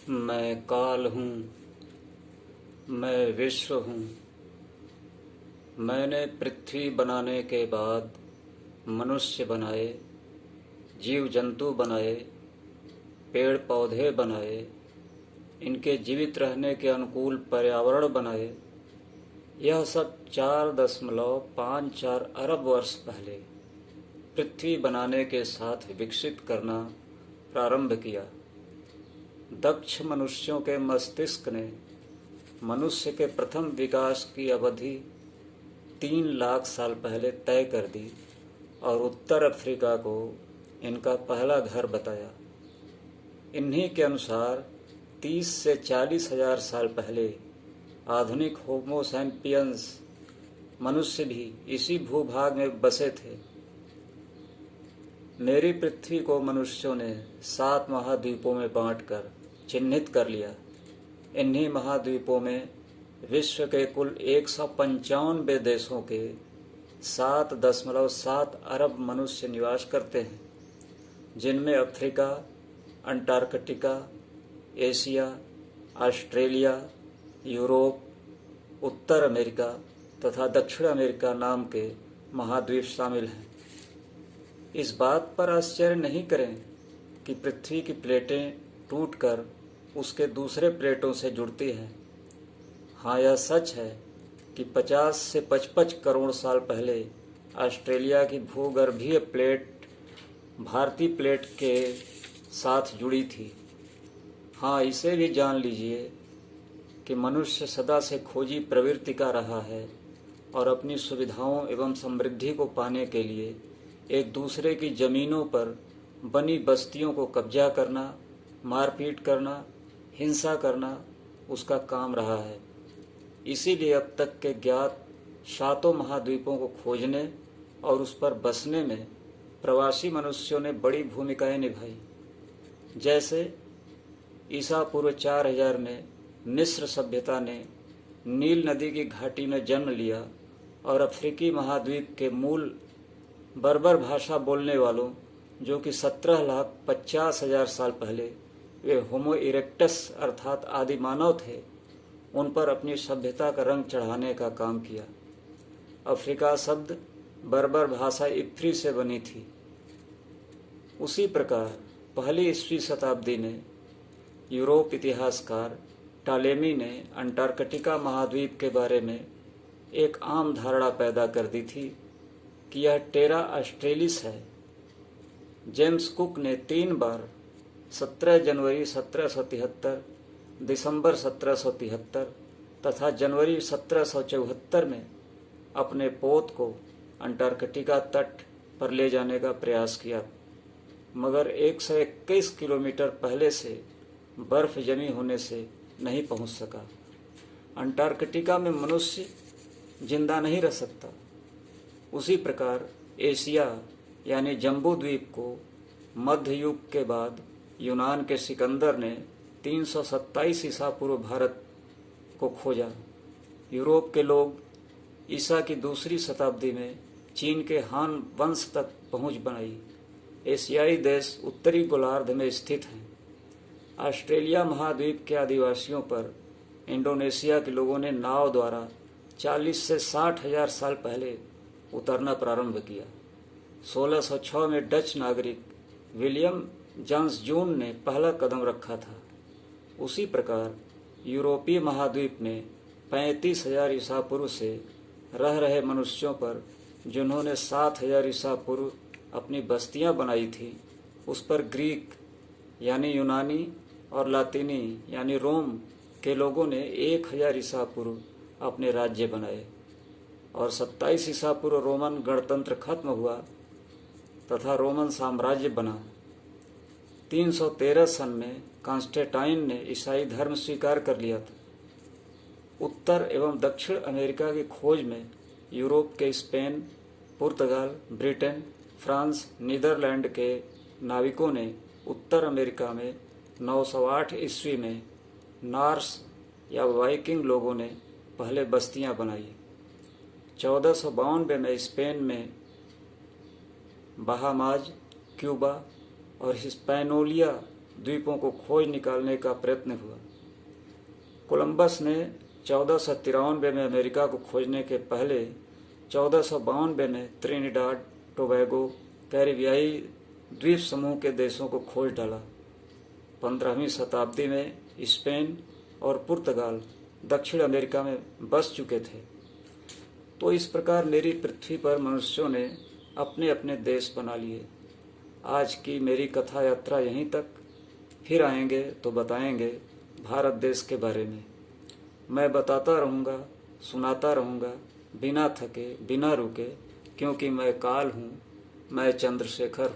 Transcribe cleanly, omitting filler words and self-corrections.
मैं काल हूँ, मैं विश्व हूँ। मैंने पृथ्वी बनाने के बाद मनुष्य बनाए, जीव जंतु बनाए, पेड़ पौधे बनाए, इनके जीवित रहने के अनुकूल पर्यावरण बनाए। यह सब 4.54 अरब वर्ष पहले पृथ्वी बनाने के साथ विकसित करना प्रारंभ किया। दक्ष मनुष्यों के मस्तिष्क ने मनुष्य के प्रथम विकास की अवधि 3 लाख साल पहले तय कर दी और उत्तर अफ्रीका को इनका पहला घर बताया। इन्हीं के अनुसार 30 से 40 हजार साल पहले आधुनिक होमो सैपियंस मनुष्य भी इसी भूभाग में बसे थे। मेरी पृथ्वी को मनुष्यों ने 7 महाद्वीपों में बांटकर चिन्हित कर लिया। इन्हीं महाद्वीपों में विश्व के कुल 195 देशों के 7.7 अरब मनुष्य निवास करते हैं, जिनमें Africa, Antarctica, Asia, Australia, Europe, उत्तर अमेरिका तथा दक्षिण अमेरिका नाम के महाद्वीप शामिल हैं। इस बात पर आश्चर्य नहीं करें कि पृथ्वी की प्लेटें टूटकर उसके दूसरे प्लेटों से जुड़ती हैं। हाँ, यह सच है कि 50 से 55 करोड़ साल पहले ऑस्ट्रेलिया की भूगर्भीय प्लेट भारतीय प्लेट के साथ जुड़ी थी। हाँ, इसे भी जान लीजिए कि मनुष्य सदा से खोजी प्रवृत्ति का रहा है और अपनी सुविधाओं एवं समृद्धि को पाने के लिए एक दूसरे की ज़मीनों पर बनी बस्तियों को कब्जा करना, मारपीट करना, हिंसा करना उसका काम रहा है। इसीलिए अब तक के ज्ञात 7 महाद्वीपों को खोजने और उस पर बसने में प्रवासी मनुष्यों ने बड़ी भूमिकाएं निभाई। जैसे ईसा पूर्व 4000 में मिस्र सभ्यता ने नील नदी की घाटी में जन्म लिया और अफ्रीकी महाद्वीप के मूल बर्बर भाषा बोलने वालों, जो कि 17,50,000 साल पहले वे होमो इरेक्टस अर्थात आदि मानव थे, उन पर अपनी सभ्यता का रंग चढ़ाने का काम किया। अफ्रीका शब्द बर्बर भाषा इफ्री से बनी थी। उसी प्रकार पहली ईस्वी शताब्दी में यूरोप इतिहासकार टालेमी ने अंटार्कटिका महाद्वीप के बारे में एक आम धारणा पैदा कर दी थी कि यह टेरा ऑस्ट्रेलिस है। जेम्स कुक ने 3 बार 17 जनवरी 1773, दिसंबर 1773 तथा जनवरी 1774 में अपने पोत को अंटार्कटिका तट पर ले जाने का प्रयास किया, मगर 121 किलोमीटर पहले से बर्फ जमी होने से नहीं पहुंच सका। अंटार्कटिका में मनुष्य जिंदा नहीं रह सकता। उसी प्रकार एशिया यानी जम्बू द्वीप को मध्य युग के बाद यूनान के सिकंदर ने 327 ईसा पूर्व भारत को खोजा। यूरोप के लोग ईसा की दूसरी शताब्दी में चीन के हान वंश तक पहुंच बनाई। एशियाई देश उत्तरी गोलार्ध में स्थित हैं। ऑस्ट्रेलिया महाद्वीप के आदिवासियों पर इंडोनेशिया के लोगों ने नाव द्वारा 40 से 60 हजार साल पहले उतरना प्रारंभ किया। 1606 में डच नागरिक विलियम जॉन्स जून ने पहला कदम रखा था। उसी प्रकार यूरोपीय महाद्वीप में 35,000 ईसा पूर्व से रह रहे मनुष्यों पर जिन्होंने 7,000 ईसा पूर्व अपनी बस्तियां बनाई थी, उस पर ग्रीक यानी यूनानी और लातीनी यानी रोम के लोगों ने 1000 ईसा पूर्व अपने राज्य बनाए और 27 ईसा पूर्व रोमन गणतंत्र खत्म हुआ तथा रोमन साम्राज्य बना। 313 सन में कॉन्स्टेंटाइन ने ईसाई धर्म स्वीकार कर लिया था। उत्तर एवं दक्षिण अमेरिका की खोज में यूरोप के स्पेन, पुर्तगाल, ब्रिटेन, फ्रांस, नीदरलैंड के नाविकों ने उत्तर अमेरिका में 908 ईस्वी में नॉर्स या वाइकिंग लोगों ने पहले बस्तियां बनाई। 1492 में स्पेन में बहामाज, क्यूबा और हिस्पैनोलिया द्वीपों को खोज निकालने का प्रयत्न हुआ। कोलंबस ने 1493 में अमेरिका को खोजने के पहले 1492 में त्रिनिडाद टोबैगो कैरिबियाई द्वीप समूह के देशों को खोज डाला। 15वीं शताब्दी में स्पेन और पुर्तगाल दक्षिण अमेरिका में बस चुके थे। तो इस प्रकार मेरी पृथ्वी पर मनुष्यों ने अपने अपने देश बना लिए। आज की मेरी कथा यात्रा यहीं तक। फिर आएंगे तो बताएंगे भारत देश के बारे में। मैं बताता रहूँगा, सुनाता रहूँगा, बिना थके बिना रुके, क्योंकि मैं काल हूँ, मैं चंद्रशेखर हूँ।